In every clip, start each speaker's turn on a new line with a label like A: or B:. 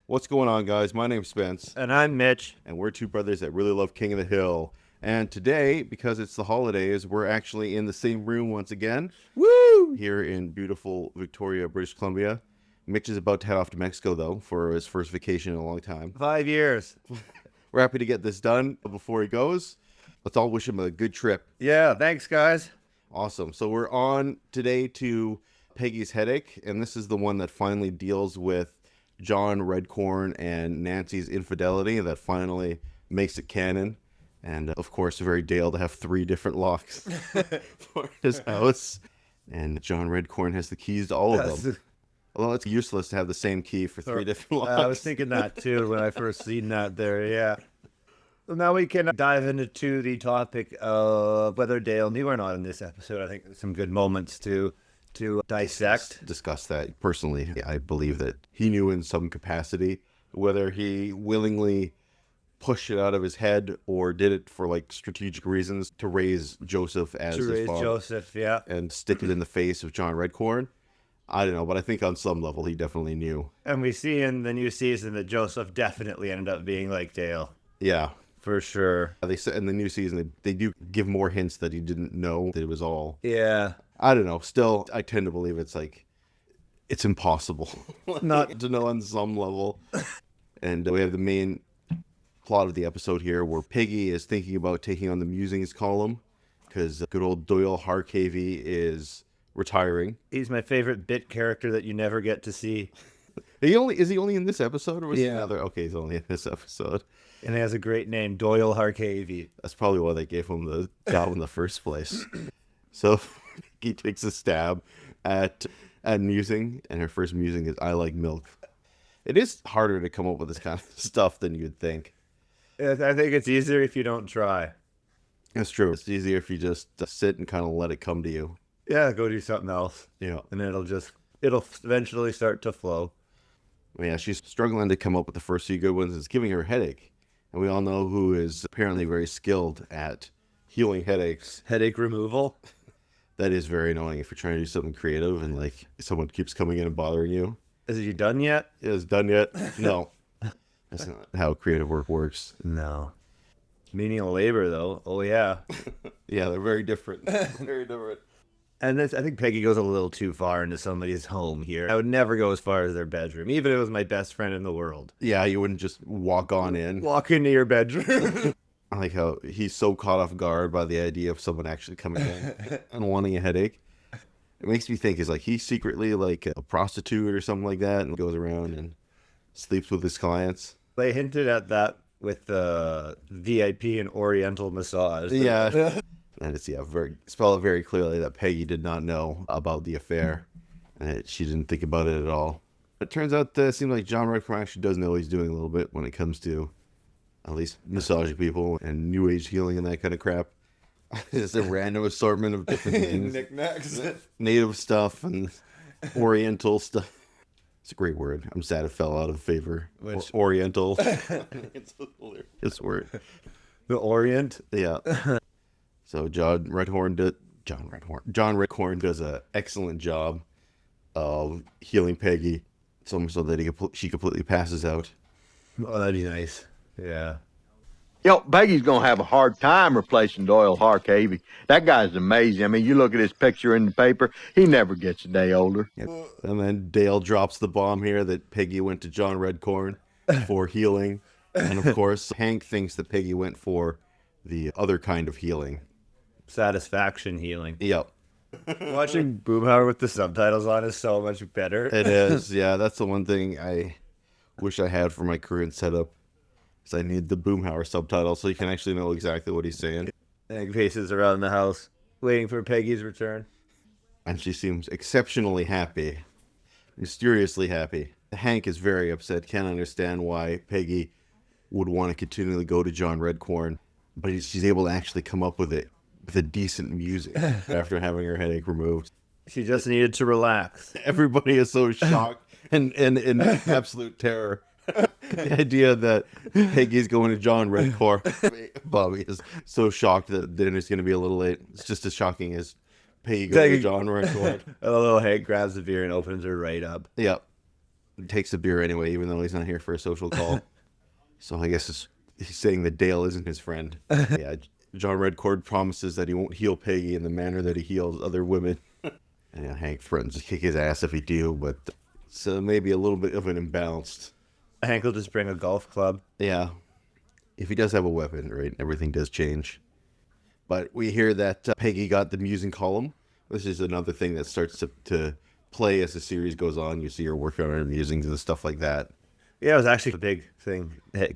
A: What's going on, guys? My name's Spence,
B: And I'm Mitch.
A: and we're two brothers that really love King of the Hill. And today, because it's the holidays, we're actually in the same room once again.
B: Woo!
A: Here in beautiful Victoria, British Columbia. Mitch is about to head off to Mexico, though, for his first vacation in a long time.
B: 5 years.
A: We're happy to get this done before he goes. Let's all wish him a good trip.
B: Yeah, thanks, guys.
A: Awesome. So we're on today to Peggy's Headache, and this is the one that finally deals with John Redcorn and Nancy's infidelity that finally makes it canon. And of course, very Dale to have 3 different locks for his house. And John Redcorn has the keys to all of them. Although it's useless to have the same key for 3 different locks.
B: I was thinking that too when I first seen that there, yeah. Well, now we can dive into the topic of whether Dale knew or not in this episode. I think there's some good moments to dissect.
A: Discuss that. Personally, I believe that he knew in some capacity, whether he willingly pushed it out of his head or did it for like strategic reasons to raise Joseph as his father.
B: Joseph, yeah.
A: And stick it in the face of John Redcorn. I don't know, but I think on some level he definitely knew.
B: And we see in the new season that Joseph definitely ended up being like Dale.
A: Yeah.
B: For sure.
A: They said in the new season they do give more hints that he didn't know that it was all.
B: Yeah.
A: I don't know. Still, I tend to believe it's impossible
B: Not
A: to know on some level. And we have the main plot of the episode here where Peggy is thinking about taking on the musings column because good old Doyle Harkavy is retiring.
B: He's my favorite bit character that you never get to see.
A: Is he only in this episode, or was he
B: Yeah.
A: another? Okay, he's only in this episode.
B: And he has a great name, Doyle Harkavy.
A: That's probably why they gave him the job in the first place. So he takes a stab at musing, and her first musing is "I like milk." It is harder to come up with this kind of stuff than you'd think.
B: I think it's easier if you don't try.
A: That's true. It's easier if you just sit and kind of let it come to you.
B: Yeah, go do something else.
A: Yeah.
B: And it'll eventually start to flow.
A: Yeah, she's struggling to come up with the first few good ones. It's giving her a headache. And we all know who is apparently very skilled at healing headaches.
B: Headache removal.
A: That is very annoying if you're trying to do something creative and like someone keeps coming in and bothering you.
B: Is you done yet?
A: Is it done yet? No. That's not how creative work works.
B: No. Menial labor, though. Oh, yeah.
A: Yeah, they're very different. Very different.
B: And I think Peggy goes a little too far into somebody's home here. I would never go as far as their bedroom, even if it was my best friend in the world.
A: Yeah, you wouldn't just walk on in.
B: Walk into your bedroom.
A: I like how he's so caught off guard by the idea of someone actually coming in and wanting a headache. It makes me think, is like he's secretly like a prostitute or something like that and goes around and sleeps with his clients.
B: They hinted at that with the VIP and Oriental massage.
A: Yeah. And it's spell it very clearly that Peggy did not know about the affair. And she didn't think about it at all. It turns out that it seems like John Redcorn actually does know what he's doing a little bit when it comes to at least massaging people and new age healing and that kind of crap. It's a random assortment of different things.
B: Knickknacks.
A: Native stuff and Oriental stuff. It's a great word. I'm sad it fell out of favor. Oriental. It's a hilarious word.
B: The Orient.
A: Yeah. So John Redcorn does an excellent job of healing Peggy, so much so that she completely passes out.
B: Oh, that'd be nice. Yeah.
C: Yo, Peggy's gonna have a hard time replacing Doyle Harkavy. That guy's amazing. I mean, you look at his picture in the paper, he never gets a day older.
A: Yep. And then Dale drops the bomb here that Peggy went to John Redcorn for healing. And of course, Hank thinks that Peggy went for the other kind of healing.
B: Satisfaction healing.
A: Yep.
B: Watching Boomhauer with the subtitles on is so much better.
A: It is. Yeah, that's the one thing I wish I had for my current setup. Is I need the Boomhauer subtitle so you can actually know exactly what he's saying.
B: Hank paces around the house, waiting for Peggy's return.
A: And she seems exceptionally happy. Mysteriously happy. Hank is very upset, can't understand why Peggy would want to continually go to John Redcorn. But she's able to actually come up with it. With a decent music after having her headache removed.
B: She just needed to relax.
A: Everybody is so shocked and in absolute terror. The idea that Peggy's going to John Redcorn. Bobby is so shocked that dinner's going to be a little late. It's just as shocking as Peggy going to John Redcorn.
B: A little Hank grabs the beer and opens her right up.
A: Yep. takes the beer anyway, even though he's not here for a social call. So I guess he's saying that Dale isn't his friend. Yeah, John Redcorn promises that he won't heal Peggy in the manner that he heals other women. And Hank threatens to kick his ass if he do, but so maybe a little bit of an imbalance.
B: Hank will just bring a golf club.
A: Yeah. If he does have a weapon, right, everything does change. But we hear that Peggy got the musing column. This is another thing that starts to play as the series goes on. You see her working on her musings and stuff like that.
B: Yeah, it was actually a big thing,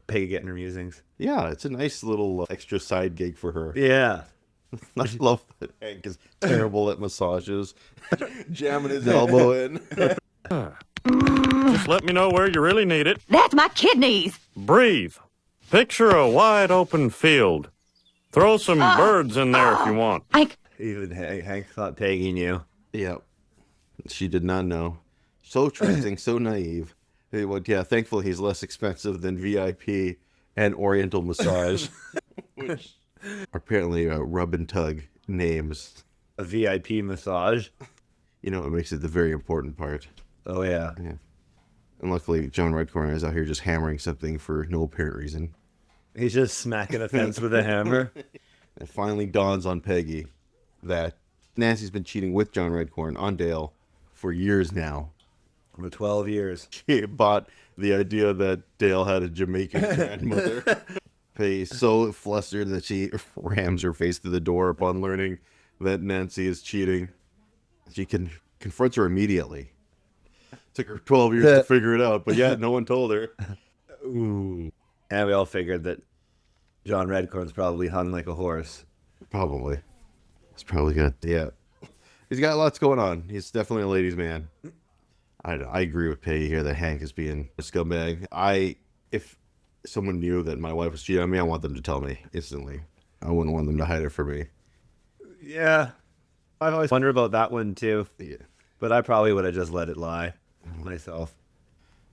B: Peggy getting her musings.
A: Yeah, it's a nice little extra side gig for her.
B: Yeah.
A: I love that Hank is terrible at massages. Jamming his elbow in.
D: Just let me know where you really need it.
E: That's my kidneys.
D: Breathe. Picture a wide open field. Throw some birds in there if you want.
B: Even Hank thought Peggy knew.
A: Yeah. She did not know. So trusting, so naive. Well, yeah, thankfully he's less expensive than VIP and Oriental Massage, which are apparently rub and tug names.
B: A VIP massage.
A: You know, it makes it the very important part.
B: Oh, yeah.
A: Yeah. And luckily, John Redcorn is out here just hammering something for no apparent reason.
B: He's just smacking a fence with a hammer.
A: It finally dawns on Peggy that Nancy's been cheating with John Redcorn on Dale for years now.
B: For 12 years.
A: She bought the idea that Dale had a Jamaican grandmother. Peggy's so flustered that she rams her face through the door upon learning that Nancy is cheating. She confronts her immediately. Took her 12 years to figure it out, but yet no one told her.
B: Ooh. And we all figured that John Redcorn's probably hung like a horse.
A: Probably. He's probably got, yeah. He's got lots going on. He's definitely a ladies' man. I agree with Peggy here that Hank is being a scumbag. If someone knew that my wife was cheating on me, I want them to tell me instantly. I wouldn't want them to hide it from me.
B: Yeah. I've always wondered about that one, too.
A: Yeah.
B: But I probably would have just let it lie myself.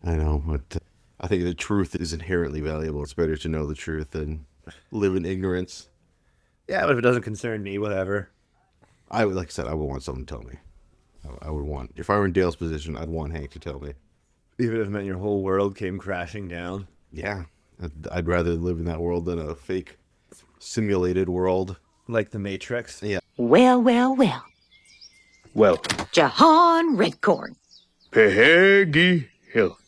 A: I know, but I think the truth is inherently valuable. It's better to know the truth than live in ignorance.
B: Yeah, but if it doesn't concern me, whatever.
A: Like I said, I would want someone to tell me. I would want, if I were in Dale's position, I'd want Hank to tell me.
B: Even if it meant your whole world came crashing down.
A: Yeah. I'd rather live in that world than a fake simulated world.
B: Like the Matrix.
A: Yeah.
E: Well, well, well.
C: Welcome.
E: Jahan Redcorn.
C: Peggy Hill.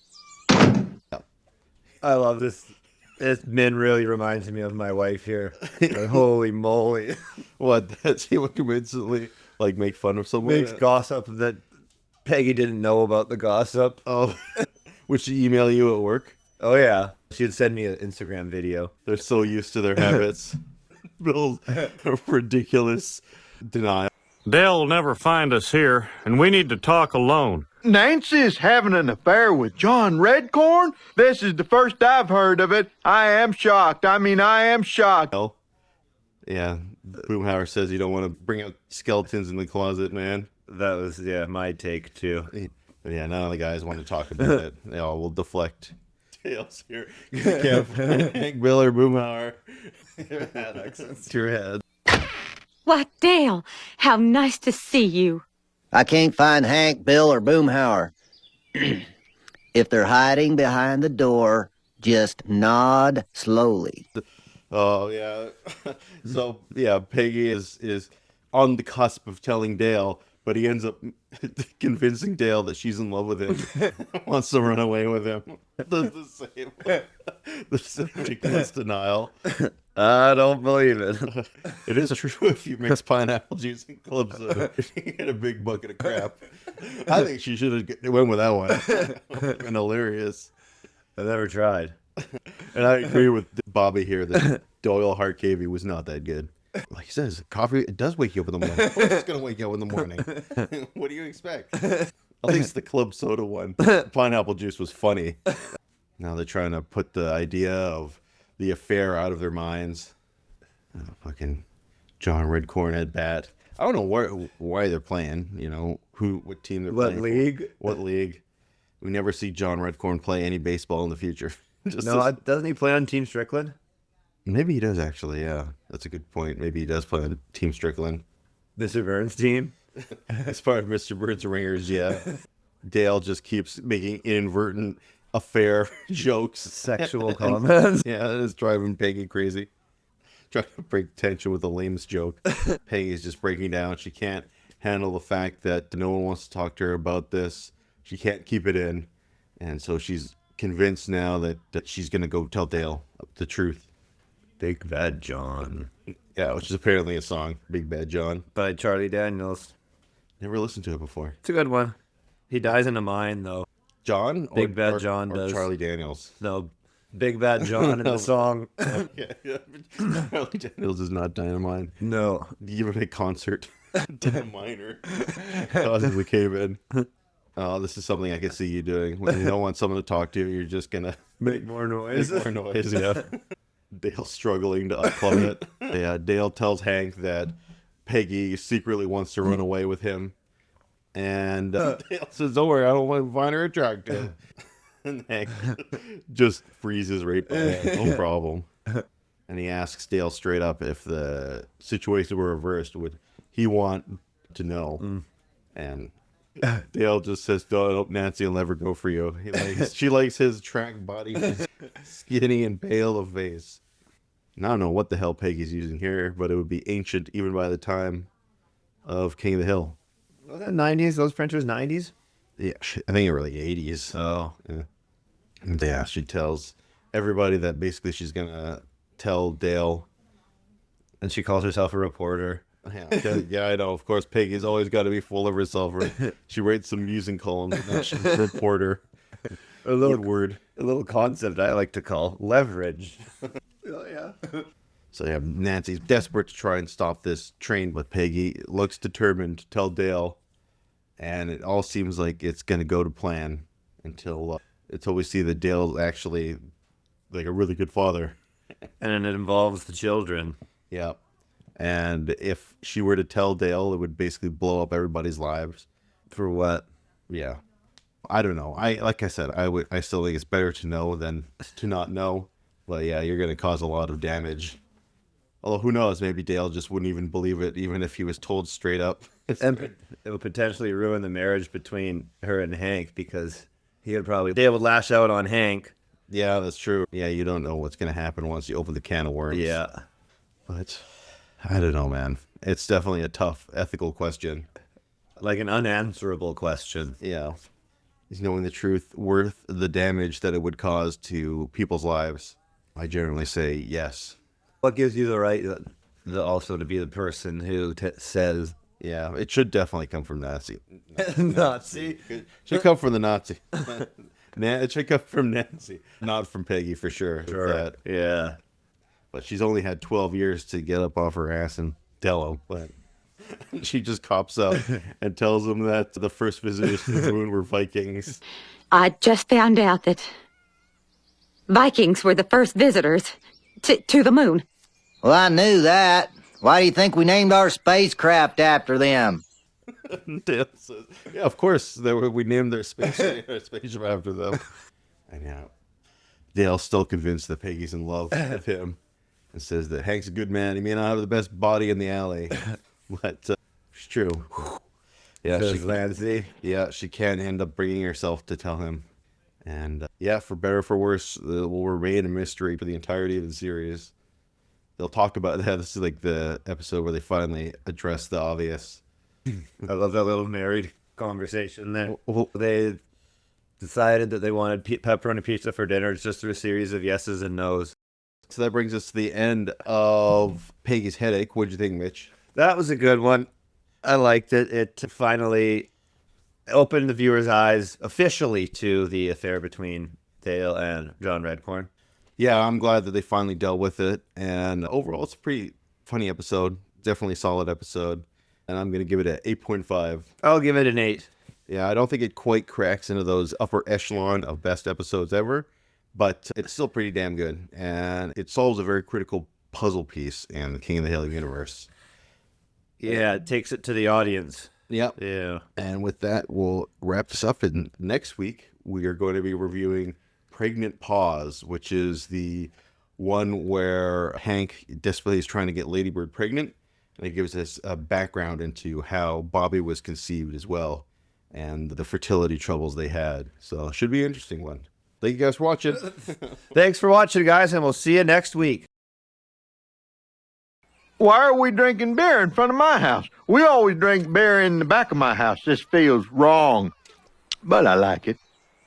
B: I love this. This Min really reminds me of my wife here. Holy moly.
A: What? That she would convincingly make fun of someone?
B: Makes gossip that Peggy didn't know about the gossip.
A: Oh, would she email you at work?
B: Oh, yeah. She'd send me an Instagram video.
A: They're so used to their habits. Bill's ridiculous denial.
D: Dale'll never find us here, and we need to talk alone.
C: Nancy's having an affair with John Redcorn? This is the first I've heard of it. I am shocked. I am shocked.
A: Yeah, Boomhauer says you don't want to bring out skeletons in the closet, man.
B: That was, my take, too.
A: But yeah, none of the guys want to talk about it. They all will deflect. Tails here. Hank, Bill, or Boomhauer. Had accents to your head.
E: Why, Dale, how nice to see you.
F: I can't find Hank, Bill, or Boomhauer. If they're hiding behind the door, just nod slowly.
A: Oh, yeah. So, yeah, Peggy is on the cusp of telling Dale, but he ends up convincing Dale that she's in love with him, wants to run away with him. The same ridiculous denial.
B: I don't believe it.
A: It is true if you mix pineapple juice and club soda, you get a big bucket of crap. I think she should have went with that one. It would have been hilarious.
B: I've never tried.
A: And I agree with Bobby here that Doyle Heart Cavey was not that good. Like he says, coffee, it does wake you up in the morning. Of course it's going to wake you up in the morning. What do you expect? At least the club soda one, pineapple juice, was funny. Now they're trying to put the idea of the affair out of their minds. Oh, fucking John Redcorn at bat. I don't know why they're playing, what team they're playing. What league. We never see John Redcorn play any baseball in the future.
B: Doesn't he play on Team Strickland?
A: Maybe he does, actually, yeah. That's a good point. Maybe he does play on Team Strickland.
B: Mr. Burns' team?
A: As part of Mr. Burns' Ringers, yeah. Dale just keeps making inadvertent affair jokes.
B: Sexual comments.
A: Yeah, it's driving Peggy crazy. Trying to break tension with the lamest joke. Peggy's just breaking down. She can't handle the fact that no one wants to talk to her about this. She can't keep it in. And so she's convinced now that she's going to go tell Dale the truth.
B: Big Bad John.
A: Yeah, which is apparently a song, Big Bad John.
B: By Charlie Daniels.
A: Never listened to it before.
B: It's a good one. He dies in a mine, though.
A: John?
B: Big Bad John
A: or
B: does.
A: Charlie Daniels.
B: No, Big Bad John in the song.
A: Yeah. Charlie Daniels is not Dynamite.
B: No.
A: Give him a concert. Dynaminer. Cosmically came in. Oh, this is something I can see you doing. When you don't want someone to talk to, you're just going to
B: Make more noise.
A: make more noise. Yeah. Dale struggling to unplug it. Yeah, Dale tells Hank that Peggy secretly wants to run away with him. And Dale says, don't worry, I don't want to find her attractive. And Hank just freezes right by it. No problem. And he asks Dale straight up if the situation were reversed, would he want to know? And Dale just says, "Don't, Nancy will never go for you." She likes his track body, his skinny and pale of face. And I don't know what the hell Peggy's using here, but it would be ancient even by the time of King of the Hill.
B: Was that 90s? Those printers 90s?
A: Yeah, I think it was like 80s.
B: Oh.
A: Yeah. And yeah, she tells everybody that basically she's going to tell Dale.
B: And she calls herself a reporter.
A: Yeah, I know. Of course, Peggy's always got to be full of herself. She writes some musing columns, and then she's a reporter.
B: A little
A: word.
B: A little concept I like to call leverage. Oh, yeah.
A: So yeah, Nancy's desperate to try and stop this train, but Peggy looks determined to tell Dale, and it all seems like it's going to go to plan until we see that Dale's actually like a really good father.
B: And it involves the children.
A: Yeah. And if she were to tell Dale, it would basically blow up everybody's lives.
B: For what?
A: Yeah. I don't know. Like I said, I still think it's better to know than to not know. But yeah, you're going to cause a lot of damage. Although who knows, maybe Dale just wouldn't even believe it, even if he was told straight up.
B: And it would potentially ruin the marriage between her and Hank, because Dale would lash out on Hank.
A: Yeah, that's true. Yeah, you don't know what's going to happen once you open the can of worms.
B: Yeah.
A: But I don't know, man. It's definitely a tough ethical question.
B: Like an unanswerable question.
A: Yeah. Is knowing the truth worth the damage that it would cause to people's lives? I generally say yes.
B: What gives you the right also to be the person who says...
A: Yeah, it should definitely come from Nazi.
B: Nazi?
A: It should come from the Nazi. It should come from Nancy, not from Peggy for sure.
B: Sure. Yeah.
A: But she's only had 12 years to get up off her ass and tell him. But she just cops up and tells him that the first visitors to the moon were Vikings.
E: I just found out that Vikings were the first visitors to the moon.
F: Well, I knew that. Why do you think we named our spacecraft after them?
A: Dale says, yeah, of course. We named our spaceship after them. And yeah, Dale's still convinced that Peggy's in love with him and says that Hank's a good man. He may not have the best body in the alley, but it's true. Yeah,
B: Nancy.
A: Yeah, she can end up bringing herself to tell him. And yeah, for better or for worse, it will remain a mystery for the entirety of the series. They'll talk about that. This is like the episode where they finally address the obvious.
B: I love that little married conversation there.
A: Well,
B: They decided that they wanted pepperoni pizza for dinner. It's just through a series of yeses and nos.
A: so that brings us to the end of Peggy's Headache. What'd you think, Mitch?
B: That was a good one. I liked it. It finally opened the viewer's eyes officially to the affair between Dale and John Redcorn.
A: Yeah, I'm glad that they finally dealt with it. And overall, it's a pretty funny episode. Definitely a solid episode. And I'm going to give it an 8.5.
B: I'll give it an 8.
A: Yeah, I don't think it quite cracks into those upper echelon of best episodes ever, but it's still pretty damn good. And it solves a very critical puzzle piece in the King of the Hill universe.
B: Yeah, it takes it to the audience.
A: Yep.
B: Yeah.
A: And with that, we'll wrap this up. And next week, we are going to be reviewing Pregnant Pause, which is the one where Hank desperately is trying to get Lady Bird pregnant. And it gives us a background into how Bobby was conceived as well. and the fertility troubles they had. So should be an interesting one. Thank you guys for watching.
B: Thanks for watching, guys, and we'll see you next week.
C: Why are we drinking beer in front of my house? We always drink beer in the back of my house. This feels wrong, but I like it.